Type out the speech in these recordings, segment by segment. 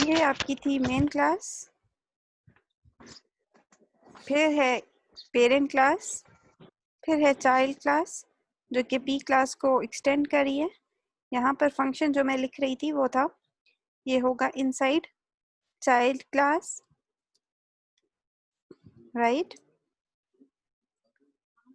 ये आपकी थी मेन क्लास, फिर है पेरेंट क्लास, फिर है चाइल्ड क्लास जो कि पी क्लास को एक्सटेंड कर रही है। यहाँ पर फंक्शन जो मैं लिख रही थी वो था, ये होगा इनसाइड चाइल्ड क्लास, राइट।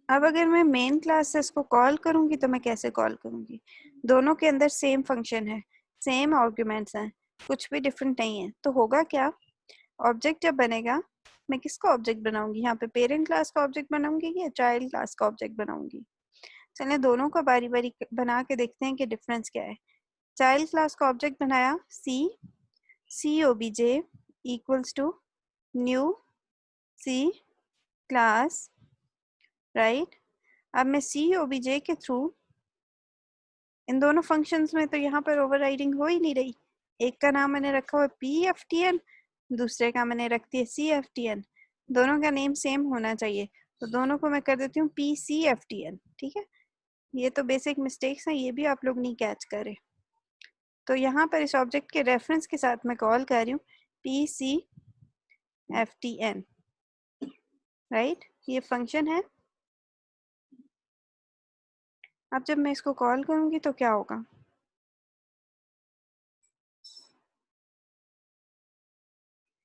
अब अगर मैं मेन क्लास से इसको कॉल करूँगी तो मैं कैसे कॉल करूँगी? दोनों के अंदर सेम फंक्शन है, सेम आर्ग्यूमेंट्स हैं, कुछ भी डिफरेंट नहीं है। तो होगा क्या, ऑब्जेक्ट जब बनेगा, मैं किसका ऑब्जेक्ट बनाऊंगी? यहाँ पे पेरेंट क्लास का ऑब्जेक्ट बनाऊंगी या चाइल्ड क्लास का ऑब्जेक्ट बनाऊंगी? चलिए दोनों का बारी बारी बना के देखते हैं कि डिफरेंस क्या है। चाइल्ड क्लास का ऑब्जेक्ट बनाया C O B J equals to new C class, right. अब मैं सी ओबीजे के थ्रू इन दोनों फंक्शंस में तो यहाँ पर ओवरराइडिंग हो ही नहीं रही। एक का नाम मैंने रखा हुआ पी एफ टी एन, दूसरे का मैंने रख दिया सी एफ टी एन। दोनों का नेम सेम होना चाहिए, तो दोनों को मैं कर देती हूँ P C F T N, ठीक है। ये तो बेसिक मिस्टेक्स हैं, ये भी आप लोग नहीं कैच करें। तो यहाँ पर इस ऑब्जेक्ट के रेफरेंस के साथ मैं कॉल कर रही हूँ P C F T N, right. ये फंक्शन है। अब जब मैं इसको कॉल करूँगी तो क्या होगा?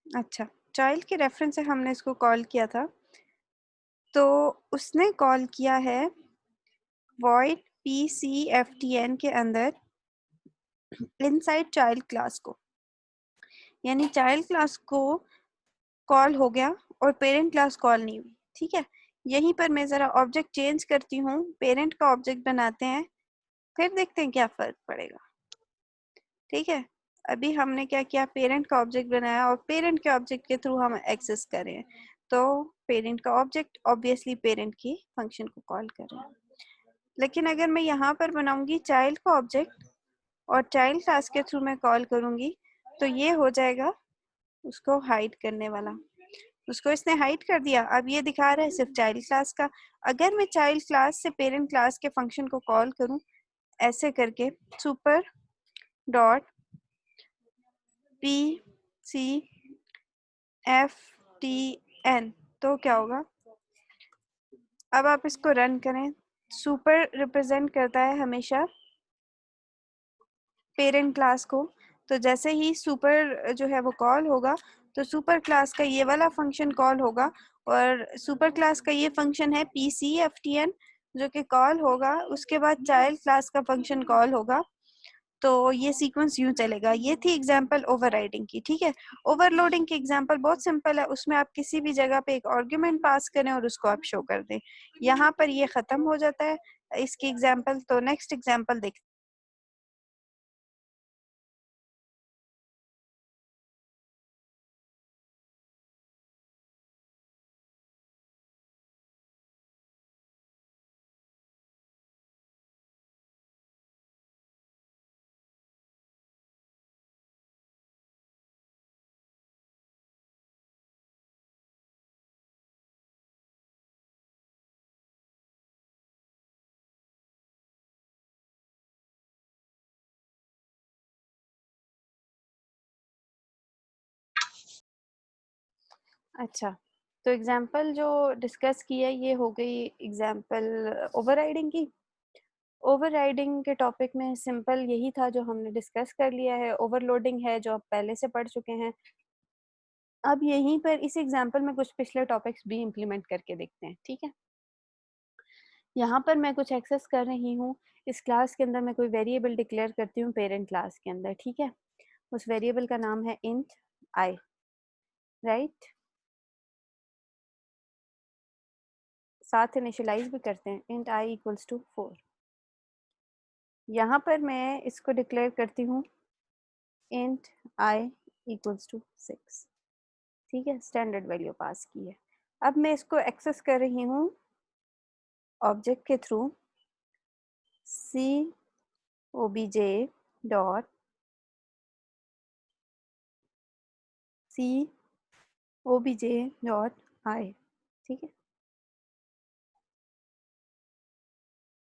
अच्छा, चाइल्ड के रेफरेंस से हमने इसको कॉल किया था, तो उसने कॉल किया है void pcftn के अंदर इनसाइड चाइल्ड क्लास को, यानी चाइल्ड क्लास को कॉल हो गया और पेरेंट क्लास कॉल नहीं हुई, ठीक है। यहीं पर मैं ज़रा ऑब्जेक्ट चेंज करती हूँ, पेरेंट का ऑब्जेक्ट बनाते हैं, फिर देखते हैं क्या फ़र्क पड़ेगा, ठीक है। अभी हमने क्या किया, पेरेंट का ऑब्जेक्ट बनाया और पेरेंट के ऑब्जेक्ट के थ्रू हम एक्सेस कर रहे हैं, तो पेरेंट का ऑब्जेक्ट ऑब्वियसली पेरेंट की फंक्शन को कॉल कर रहे हैं। लेकिन अगर मैं यहाँ पर बनाऊंगी चाइल्ड का ऑब्जेक्ट और चाइल्ड क्लास के थ्रू मैं कॉल करूंगी, तो ये हो जाएगा उसको हाइड करने वाला। उसको इसने हाइड कर दिया, अब ये दिखा रहा है सिर्फ चाइल्ड क्लास का। अगर मैं चाइल्ड क्लास से पेरेंट क्लास के फंक्शन को कॉल करूं ऐसे करके, super dot P C F T N, तो क्या होगा? अब आप इसको रन करें। सुपर रिप्रेजेंट करता है हमेशा पेरेंट क्लास को, तो जैसे ही सुपर जो है वो कॉल होगा तो सुपर क्लास का ये वाला फंक्शन कॉल होगा, और सुपर क्लास का ये फंक्शन है P C F T N जो कि कॉल होगा, उसके बाद चाइल्ड क्लास का फंक्शन कॉल होगा। तो ये सीक्वेंस यूं चलेगा। ये थी एग्जांपल ओवरराइडिंग की, ठीक है। ओवरलोडिंग की एग्जांपल बहुत सिंपल है, उसमें आप किसी भी जगह पे एक आर्गुमेंट पास करें और उसको आप शो कर दें। यहाँ पर ये खत्म हो जाता है इसकी एग्जांपल। तो नेक्स्ट एग्जांपल देखते हैं। अच्छा, तो एग्जाम्पल जो डिस्कस की है ये हो गई एग्जाम्पल ओवरराइडिंग की। ओवरराइडिंग के टॉपिक में सिंपल यही था जो हमने डिस्कस कर लिया है। ओवरलोडिंग है जो आप पहले से पढ़ चुके हैं। अब यहीं पर इस एग्जाम्पल में कुछ पिछले टॉपिक्स भी इम्प्लीमेंट करके देखते हैं, ठीक है। यहाँ पर मैं कुछ एक्सेस कर रही हूँ, इस क्लास के अंदर मैं कोई वेरिएबल डिक्लेयर करती हूँ पेरेंट क्लास के अंदर, ठीक है। उस वेरिएबल का नाम है इंट आई, राइट। साथ इनिशियलाइज भी करते हैं, इंट आई इक्वल्स टू 4। यहाँ पर मैं इसको डिक्लेयर करती हूँ इंट आई इक्वल्स टू 6, ठीक है। स्टैंडर्ड वैल्यू पास की है। अब मैं इसको एक्सेस कर रही हूँ ऑब्जेक्ट के through C O B J dot C O B J dot I, ठीक है।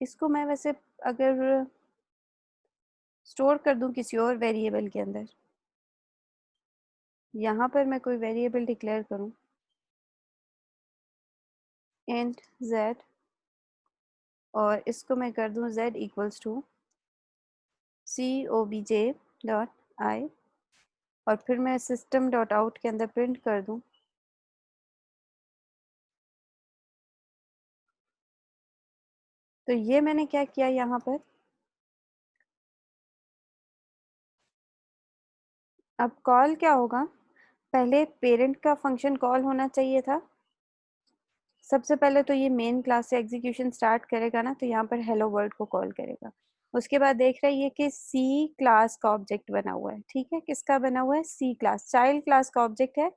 इसको मैं वैसे अगर स्टोर कर दूं किसी और वेरिएबल के अंदर यहाँ पर मैं कोई वेरिएबल डिक्लेयर करूं, इंट z, और इसको मैं कर दूं z इक्वल्स टू cobj.i, और फिर मैं सिस्टम डॉट आउट के अंदर प्रिंट कर दूं तो ये मैंने क्या किया यहाँ पर, अब कॉल क्या होगा, पहले पेरेंट का फंक्शन कॉल होना चाहिए था। सबसे पहले तो ये मेन क्लास से एग्जीक्यूशन स्टार्ट करेगा ना, तो यहाँ पर हेलो वर्ल्ड को कॉल करेगा। उसके बाद देख रहे हैं कि सी क्लास का ऑब्जेक्ट बना हुआ है, ठीक है, किसका बना हुआ है, सी क्लास, चाइल्ड क्लास का ऑब्जेक्ट है।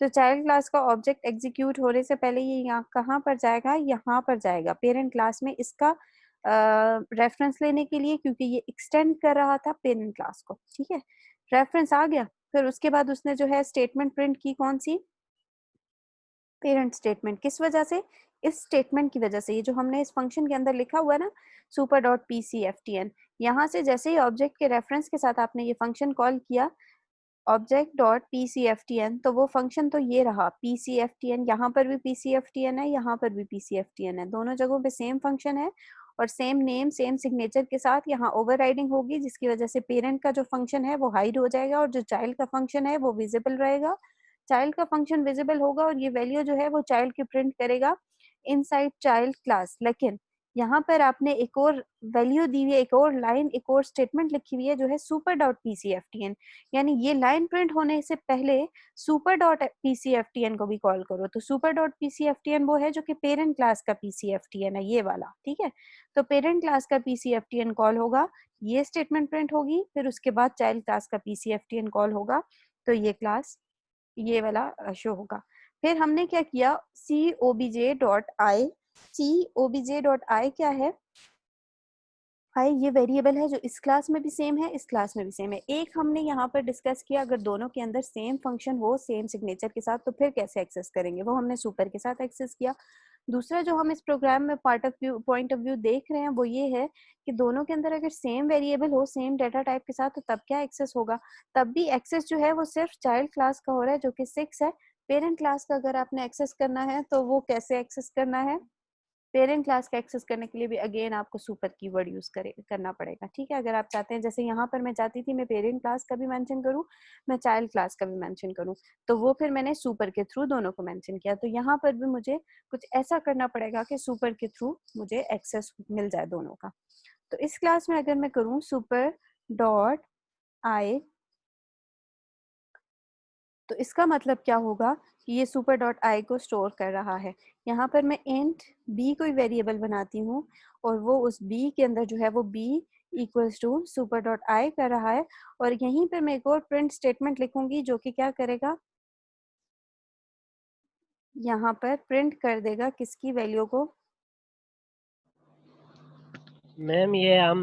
तो चाइल्ड क्लास का ऑब्जेक्ट एग्जीक्यूट होने से पहले ये यहाँ कहाँ पर जाएगा, यहाँ पर जाएगा पेरेंट क्लास में, इसका रेफरेंस लेने के लिए, क्योंकि ये एक्सटेंड कर रहा था पेरेंट क्लास को, ठीक है। रेफरेंस आ गया, फिर उसके बाद उसने जो है स्टेटमेंट प्रिंट की, कौन सी, पेरेंट स्टेटमेंट। किस वजह से, इस स्टेटमेंट की वजह से, ये जो हमने इस फंक्शन के अंदर लिखा हुआ है ना, super dot P C F T N, यहाँ से जैसे ही ऑब्जेक्ट के रेफरेंस के साथ आपने ये फंक्शन कॉल किया, object dot P C F T N, तो वो फंक्शन तो ये रहा P C F T N, यहाँ पर भी P C F T N है, यहाँ पर भी P C F T N है, दोनों जगहों पे सेम फंक्शन है और सेम नेम सेम सिग्नेचर के साथ यहाँ ओवरराइडिंग होगी, जिसकी वजह से पेरेंट का जो फंक्शन है वो हाइड हो जाएगा और जो चाइल्ड का फंक्शन है वो विजिबल रहेगा। चाइल्ड का फंक्शन विजिबल होगा और ये वैल्यू जो है वो चाइल्ड की प्रिंट करेगा इनसाइड चाइल्ड क्लास। लेकिन यहाँ पर आपने एक और वैल्यू दी हुई है, एक और लाइन, एक और स्टेटमेंट लिखी हुई है जो है super dot P C F T N, यानी ये लाइन प्रिंट होने से पहले super dot P C F T N को भी कॉल करो। तो super dot P C F T N वो है जो कि पेरेंट क्लास का P C F T N है, ये वाला, ठीक है। तो पेरेंट क्लास का P C F T N call होगा, ये स्टेटमेंट प्रिंट होगी, फिर उसके बाद चाइल्ड क्लास का P C F T N call होगा, तो ये क्लास, ये वाला शो होगा। फिर हमने क्या किया, C O B J dot I, C O B J dot I क्या है, आई ये वेरिएबल है जो इस क्लास में भी सेम है, इस क्लास में भी सेम है। एक हमने यहाँ पर डिस्कस किया, अगर दोनों के अंदर सेम फंक्शन हो सेम सिग्नेचर के साथ तो फिर कैसे एक्सेस करेंगे, वो हमने सुपर के साथ एक्सेस किया। दूसरा जो हम इस प्रोग्राम में part of view, point of view देख रहे हैं वो ये है कि दोनों के अंदर अगर सेम वेरिएबल हो सेम डाटा टाइप के साथ तो तब क्या एक्सेस होगा, तब भी एक्सेस जो है वो सिर्फ चाइल्ड क्लास का हो रहा है जो कि 6 है। पेरेंट क्लास का अगर आपने एक्सेस करना है तो वो कैसे एक्सेस करना है, पेरेंट क्लास का एक्सेस करने के लिए भी अगेन आपको सुपर कीवर्ड यूज करना पड़ेगा, ठीक है। अगर आप चाहते हैं, जैसे यहाँ पर मैं चाहती थी मैं पेरेंट क्लास का भी मेंशन करूँ, मैं चाइल्ड क्लास का भी मेंशन करूँ, तो वो फिर मैंने सुपर के थ्रू दोनों को मेंशन किया। तो यहाँ पर भी मुझे कुछ ऐसा करना पड़ेगा कि सुपर के थ्रू मुझे एक्सेस मिल जाए दोनों का। तो इस क्लास में अगर मैं करूँ सुपर डॉट आई, तो इसका मतलब क्या होगा कि ये सुपर डॉट आई को स्टोर कर रहा है। यहाँ पर मैं इंट बी कोई वेरिएबल बनाती हूँ और वो उस बी के अंदर जो है वो B equals to super dot I कर रहा है, और यहीं पर मैं एक और प्रिंट स्टेटमेंट लिखूंगी जो कि क्या करेगा, यहाँ पर प्रिंट कर देगा किसकी वैल्यू को, मैम ये हम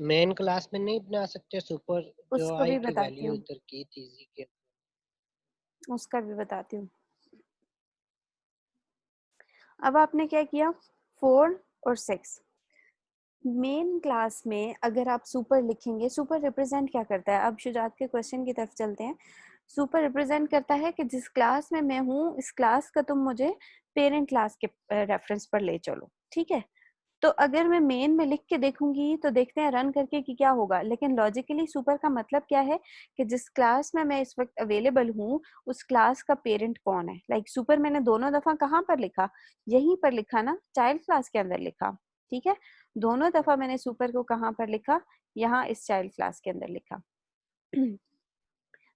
मेन क्लास में नहीं बना सकते सुपर, जो उसको आई भी की बताती वैल्यू हूँ, उधर की थी जी के। उसका भी बताती हूँ। अब आपने क्या किया, 4 और 6 मेन क्लास में अगर आप सुपर लिखेंगे, सुपर रिप्रेजेंट क्या करता है, अब शुजात के क्वेश्चन की तरफ चलते हैं। सुपर रिप्रेजेंट करता है कि जिस क्लास में मैं हूँ इस क्लास का तुम मुझे पेरेंट क्लास के रेफरेंस पर ले चलो, ठीक है। तो अगर मैं मेन में लिख के देखूंगी तो देखते हैं रन करके कि क्या होगा, लेकिन लॉजिकली सुपर का मतलब क्या है कि जिस क्लास में मैं इस वक्त अवेलेबल हूँ उस क्लास का पेरेंट कौन है। लाइक सुपर मैंने दोनों दफा कहाँ पर लिखा, यहीं पर लिखा ना, चाइल्ड क्लास के अंदर लिखा, ठीक है। दोनों दफा मैंने सुपर को कहाँ पर लिखा, यहाँ इस चाइल्ड क्लास के अंदर लिखा।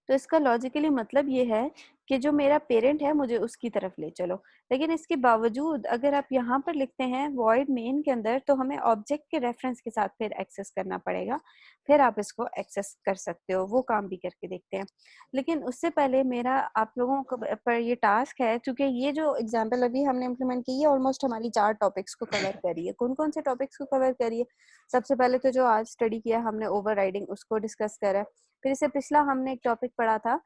तो इसका लॉजिकली मतलब ये है कि जो मेरा पेरेंट है मुझे उसकी तरफ ले चलो। लेकिन इसके बावजूद अगर आप यहाँ पर लिखते हैं वॉइड मेन के अंदर, तो हमें ऑब्जेक्ट के रेफरेंस के साथ फिर एक्सेस करना पड़ेगा, फिर आप इसको एक्सेस कर सकते हो, वो काम भी करके देखते हैं। लेकिन उससे पहले मेरा आप लोगों को पर ये टास्क है, क्योंकि ये जो एग्जाम्पल अभी हमने इम्प्लीमेंट की है ऑलमोस्ट हमारी 4 टॉपिक्स को कवर करी है। कौन कौन से टॉपिक्स को कवर करी है, सबसे पहले तो जो आज स्टडी किया हमने ओवर उसको डिस्कस करा। फिर इससे पिछला हमने एक टॉपिक पढ़ा था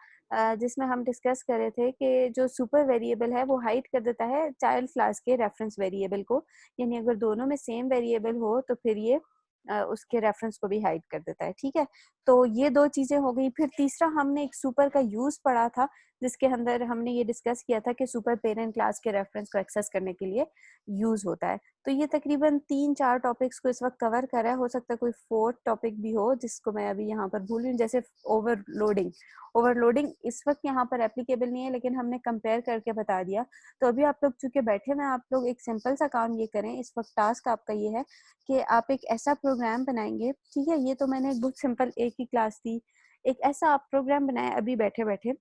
जिसमें हम डिस्कस कर रहे थे कि जो सुपर वेरिएबल है वो हाइड कर देता है चाइल्ड क्लास के रेफरेंस वेरिएबल को, यानी अगर दोनों में सेम वेरिएबल हो तो फिर ये उसके रेफरेंस को भी हाइड कर देता है, ठीक है। तो ये दो चीजें हो गई। फिर तीसरा हमने एक सुपर का यूज पढ़ा था, जिसके अंदर हमने ये डिस्कस किया था कि सुपर पेरेंट क्लास के रेफरेंस को एक्सेस करने के लिए यूज होता है। तो ये तकरीबन 3-4 टॉपिक्स को इस वक्त कवर कर रहा है। हो सकता है कोई फोर्थ टॉपिक भी हो जिसको मैं अभी यहाँ पर भूल रही हूँ, जैसे ओवरलोडिंग। ओवरलोडिंग इस वक्त यहाँ पर एप्लीकेबल नहीं है, लेकिन हमने कंपेयर करके बता दिया। तो अभी आप लोग चूंकि बैठे हुए, आप लोग एक सिंपल सा काम ये करें, इस वक्त टास्क आपका ये है कि आप एक ऐसा प्रोग्राम बनाएंगे, ठीक है। ये तो मैंने एक बहुत सिंपल एक ही क्लास थी। एक ऐसा आप प्रोग्राम बनाए अभी बैठे बैठे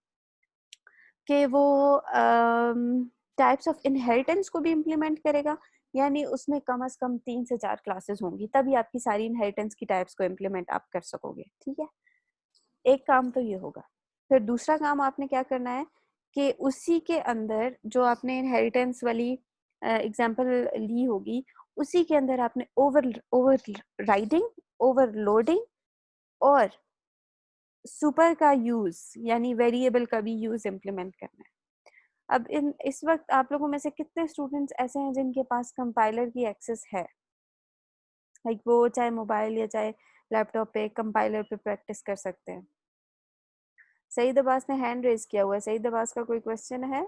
कि वो टाइप्स ऑफ इनहेरिटेंस को भी इम्प्लीमेंट करेगा। यानी उसमें कम से कम 3 से 4 क्लासेस होंगी, तभी आपकी सारी इनहेरिटेंस की टाइप्स को इम्प्लीमेंट आप कर सकोगे, ठीक है। एक काम तो ये होगा। फिर दूसरा काम आपने क्या करना है कि उसी के अंदर जो आपने इनहेरिटेंस वाली एग्जांपल ली होगी, उसी के अंदर आपने ओवर राइडिंग, ओवरलोडिंग और सुपर का यूज यानी वेरिएबल का भी यूज इम्प्लीमेंट करना है। अब इस वक्त आप लोगों में से कितने स्टूडेंट्स ऐसे हैं जिनके पास कंपाइलर की एक्सेस है, लाइक वो चाहे मोबाइल या चाहे लैपटॉप पे कंपाइलर पे प्रैक्टिस कर सकते हैं? सईद अब्बास ने हैंड रेज किया हुआ है। सईद अब्बास का कोई क्वेश्चन है?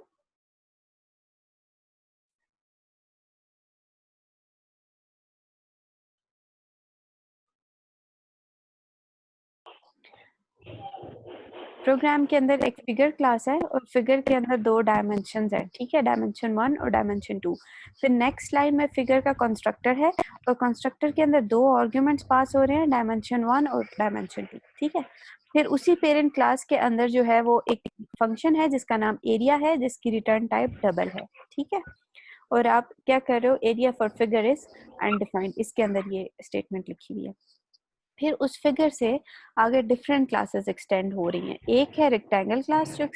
प्रोग्राम के अंदर एक फिगर क्लास है और फिगर के अंदर 2 डायमेंशंस है, ठीक है, डायमेंशन 1 और डायमेंशन 2। फिर नेक्स्ट लाइन में फिगर का कंस्ट्रक्टर है और कंस्ट्रक्टर के अंदर 2 आर्ग्यूमेंट्स पास हो रहे हैं, डायमेंशन 1 और डायमेंशन 2, ठीक है। फिर उसी पेरेंट क्लास के अंदर जो है वो एक फंक्शन है जिसका नाम एरिया है, जिसकी रिटर्न टाइप डबल है, ठीक है। और आप क्या कर रहे हो, area for figure is undefined, इसके अंदर ये स्टेटमेंट लिखी हुई है। फिर उस फिगर से आगे डिफरेंट क्लासेस एक्सटेंड हो रही हैं। एक है रेक्टेंगल क्लास जो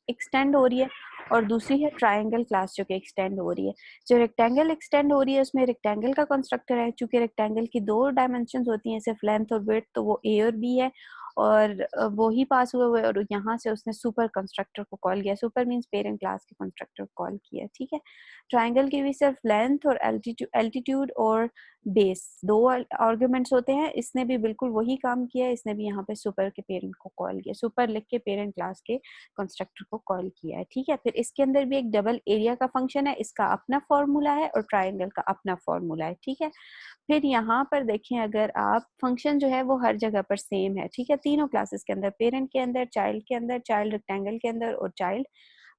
एक्सटेंड हो रही है और दूसरी है ट्रायंगल क्लास जो कि एक्सटेंड हो रही है। जो रेक्टेंगल एक्सटेंड हो रही है उसमें रेक्टेंगल का कंस्ट्रक्टर है, चूंकि रेक्टेंगल की 2 डायमेंशंस होती हैं सिर्फ लेंथ और विड्थ, तो वो ए और बी है और वो ही पास हुए हुए, और यहाँ से उसने सुपर कंस्ट्रक्टर को कॉल किया। सुपर मींस पेरेंट क्लास के कंस्ट्रक्टर को कॉल किया, ठीक है। ट्रायंगल की भी सिर्फ लेंथ और एल्टीट्यूड और बेस 2 आर्गुमेंट्स होते हैं। इसने भी बिल्कुल वही काम किया है, इसने भी यहाँ पे सुपर के पेरेंट को कॉल किया, सुपर लिख के पेरेंट क्लास के कंस्ट्रक्टर को कॉल किया है, ठीक है। फिर इसके अंदर भी एक डबल एरिया का फंक्शन है, इसका अपना फॉर्मूला है और ट्रायंगल का अपना फॉर्मूला है, ठीक है। फिर यहाँ पर देखें, अगर आप फंक्शन जो है वो हर जगह पर सेम है, ठीक है, तीनों क्लासेस के अंदर, पेरेंट के अंदर, चाइल्ड रेक्टेंगल के अंदर और चाइल्ड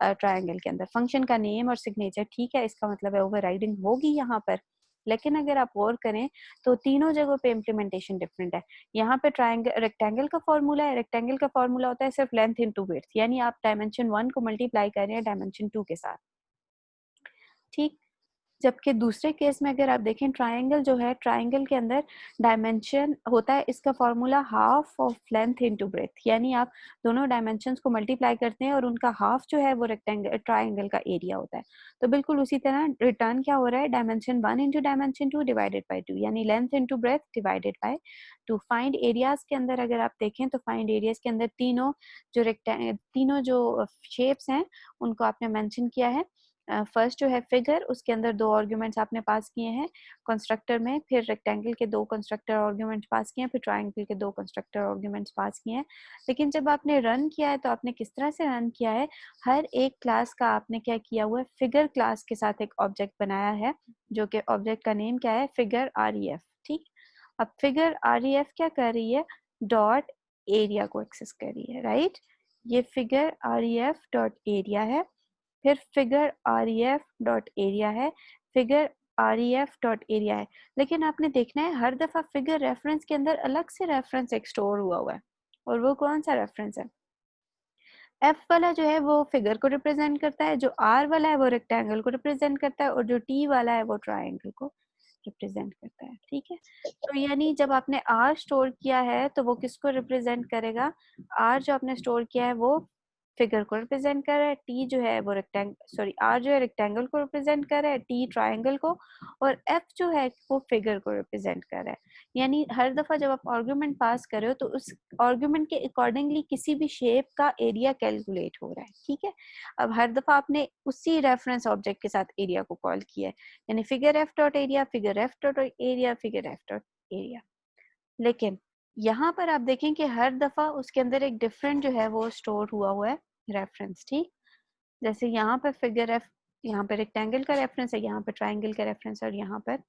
ट्रायंगल के अंदर। फंक्शन का नेम और सिग्नेचर ठीक है, इसका मतलब है ओवरराइडिंग होगी यहाँ पर। लेकिन अगर आप गौर करें तो तीनों जगहों पे इम्प्लीमेंटेशन डिफरेंट है। यहाँ पे ट्रायंगल रेक्टेंगल का फॉर्मूला है, रेक्टेंगल का फॉर्मूला होता है सिर्फ लेंथ इनटू विड्थ, यानी आप डायमेंशन 1 को मल्टीप्लाई कर रहे हैं डायमेंशन 2 के साथ, ठीक। जबकि दूसरे केस में अगर आप देखें, ट्रायंगल जो है, ट्रायंगल के अंदर डायमेंशन होता है, इसका formula half of length into breadth, यानी आप दोनों डायमेंशंस को मल्टीप्लाई करते हैं और उनका हाफ जो है वो रेक्टेंगल ट्रायंगल का एरिया होता है। तो बिल्कुल उसी तरह रिटर्न क्या हो रहा है, dimension 1 into dimension 2 divided by 2, यानी length into breadth divided by 2। Find areas के अंदर अगर आप देखें तो फाइंड एरियाज के अंदर तीनों जो शेप्स हैं उनको आपने मेंशन किया है। फर्स्ट जो है फिगर, उसके अंदर 2 आर्गुमेंट्स आपने पास किए हैं कंस्ट्रक्टर में, फिर रेक्टेंगल के 2 कंस्ट्रक्टर आर्गुमेंट्स पास किए हैं, फिर ट्रायंगल के 2 कंस्ट्रक्टर आर्गुमेंट्स पास किए हैं। लेकिन जब आपने रन किया है तो आपने किस तरह से रन किया है, हर एक क्लास का आपने क्या किया हुआ है, फिगर क्लास के साथ एक ऑब्जेक्ट बनाया है, जो कि ऑब्जेक्ट का नेम क्या है, फिगर REF, ठीक। अब फिगर REF क्या कर रही है, डॉट एरिया को एक्सेस कर रही है, राइट। ये फिगर REF डॉट एरिया है, फिर फिगर REF डॉट एरिया है, फिगर REF डॉट एरिया है। लेकिन आपने देखना है हर दफा फिगर रेफरेंस के अंदर अलग से रेफरेंस एक स्टोर हुआ हुआ है, और वो कौन सा रेफरेंस है, F वाला जो है वो फिगर को रिप्रेजेंट करता है, जो R वाला है वो रेक्टेंगल को रिप्रेजेंट करता है, और जो T वाला है वो ट्रायंगल को रिप्रेजेंट करता है, ठीक है। तो यानी जब आपने R स्टोर किया है तो वो किसको रिप्रेजेंट करेगा, R जो आपने स्टोर किया है वो फिगर को रिप्रेजेंट कर रहा है, T जो है वो R जो है रेक्टेंगल को रिप्रेजेंट कर रहा है, T ट्रायंगल को, और F जो है वो फिगर को रिप्रेजेंट कर रहा है। यानी हर दफा जब आप आर्गुमेंट पास कर रहे हो तो उस आर्गुमेंट के अकॉर्डिंगली किसी भी शेप का एरिया कैलकुलेट हो रहा है, ठीक है। अब हर दफा आपने उसी रेफरेंस ऑब्जेक्ट के साथ एरिया को कॉल किया है, यानी figure F dot area, figure F dot area, figure F dot area. लेकिन यहाँ पर आप देखें कि हर दफा उसके अंदर एक डिफरेंट जो है वो स्टोर हुआ है रेफरेंस। ठीक, जैसे यहाँ पर फिगर एफ, यहाँ पर रेक्टेंगल का रेफरेंस है, यहाँ पर ट्राइंगल का रेफरेंस है और यहाँ पर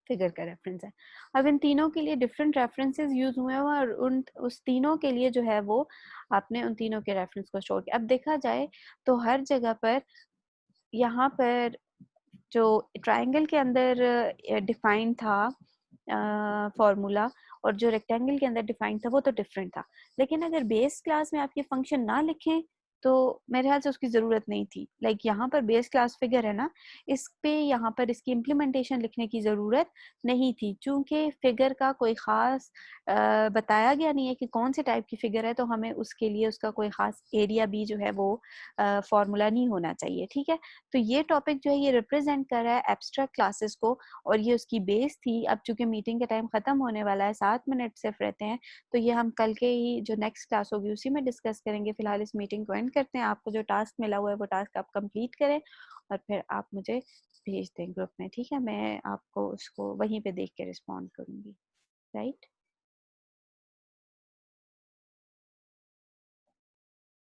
फिगर का रेफरेंस है। अब इन तीनों के लिए डिफरेंट रेफरेंसेस यूज हुए हैं और उन उस तीनों के लिए जो है वो आपने उन तीनों के रेफरेंस को स्टोर किया। अब देखा जाए तो हर जगह पर यहाँ पर जो ट्राइंगल के अंदर डिफाइन था फॉर्मूला और जो रेक्टेंगल के अंदर डिफाइन था वो तो डिफरेंट था। लेकिन अगर बेस क्लास में आप ये फंक्शन ना लिखें तो मेरे ख्याल से उसकी ज़रूरत नहीं थी। लाइक यहाँ पर बेस क्लास फिगर है ना, इस पे यहाँ पर इसकी इम्प्लीमेंटेशन लिखने की ज़रूरत नहीं थी, चूंकि फिगर का कोई ख़ास बताया गया नहीं है कि कौन से टाइप की फिगर है, तो हमें उसके लिए उसका कोई ख़ास एरिया भी जो है वो फार्मूला नहीं होना चाहिए। ठीक है, तो ये टॉपिक जो है ये रिप्रेजेंट कर रहा है एब्स्ट्रैक्ट क्लासेस को और ये उसकी बेस थी। अब चूंकि मीटिंग का टाइम खत्म होने वाला है, 7 मिनट सिर्फ रहते हैं, तो ये हम कल के ही जो नेक्स्ट क्लास होगी उसी में डिस्कस करेंगे। फिलहाल इस मीटिंग को एंड करते हैं। आपको जो टास्क मिला हुआ है वो टास्क आप कंप्लीट करें और फिर आप मुझे भेज दें ग्रुप में। ठीक है, मैं आपको उसको वहीं पे देख के रिस्पॉन्ड करूंगी। राइट।